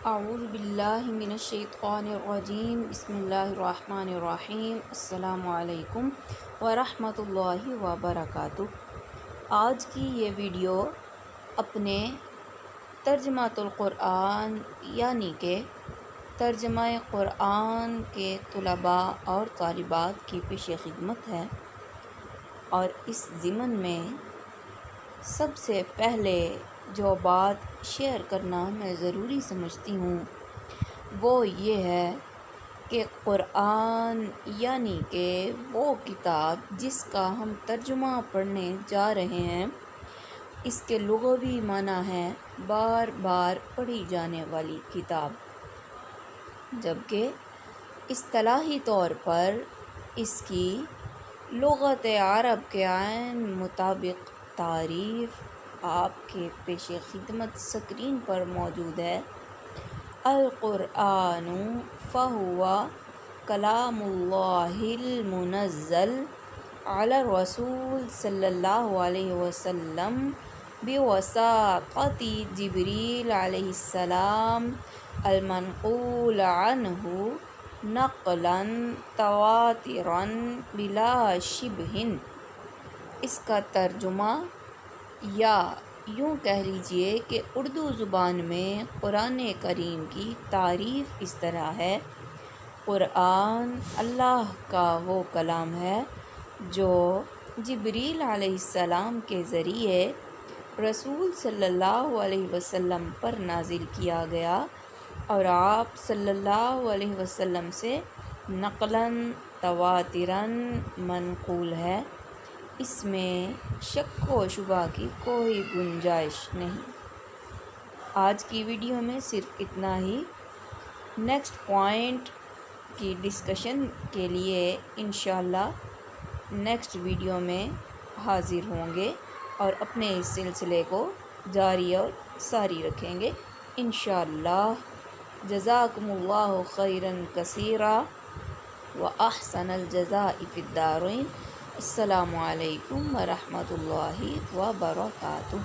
اعوذ باللہ من الشیطان الرجیم بسم اللہ الرحمن الرحیم السلام علیکم ورحمۃ اللہ وبرکاتہ۔ آج کی یہ ویڈیو اپنے ترجمۃ القرآن یعنی کہ ترجمہ قرآن کے طلباء اور طالبات کی پیش خدمت ہے، اور اس ضمن میں سب سے پہلے جو بات شیئر کرنا میں ضروری سمجھتی ہوں وہ یہ ہے کہ قرآن یعنی کہ وہ کتاب جس کا ہم ترجمہ پڑھنے جا رہے ہیں، اس کے لغوی معنی ہے بار بار پڑھی جانے والی کتاب، جبکہ اصطلاحی طور پر اس کی لغت عرب کے عین مطابق تعریف آپ کے پیش خدمت اسکرین پر موجود ہے۔ القرآن فہو کلام اللہ المنزل علی الرسول صلی اللہ علیہ وسلم بواسطۃ جبریل علیہ السلام المنقول عنہ نقلا تواترا بلا شبہ۔ اس کا ترجمہ یا یوں کہہ لیجئے کہ اردو زبان میں قرآن کریم کی تعریف اس طرح ہے: قرآن اللہ کا وہ کلام ہے جو جبریل علیہ السلام کے ذریعے رسول صلی اللہ علیہ وسلم پر نازل کیا گیا اور آپ صلی اللہ علیہ وسلم سے نقلاً تواتراً منقول ہے۔ اس میں شک و شبہ کی کوئی گنجائش نہیں۔ آج کی ویڈیو میں صرف اتنا ہی۔ نیکسٹ پوائنٹ کی ڈسکشن کے لیے انشاءاللہ نیکسٹ ویڈیو میں حاضر ہوں گے اور اپنے اس سلسلے کو جاری اور ساری رکھیں گے انشاءاللہ۔ جزاکم اللہ خیراً کثیرا واحسن الجزاء فی الدارین۔ السلام علیکم ورحمۃ اللہ وبرکاتہ۔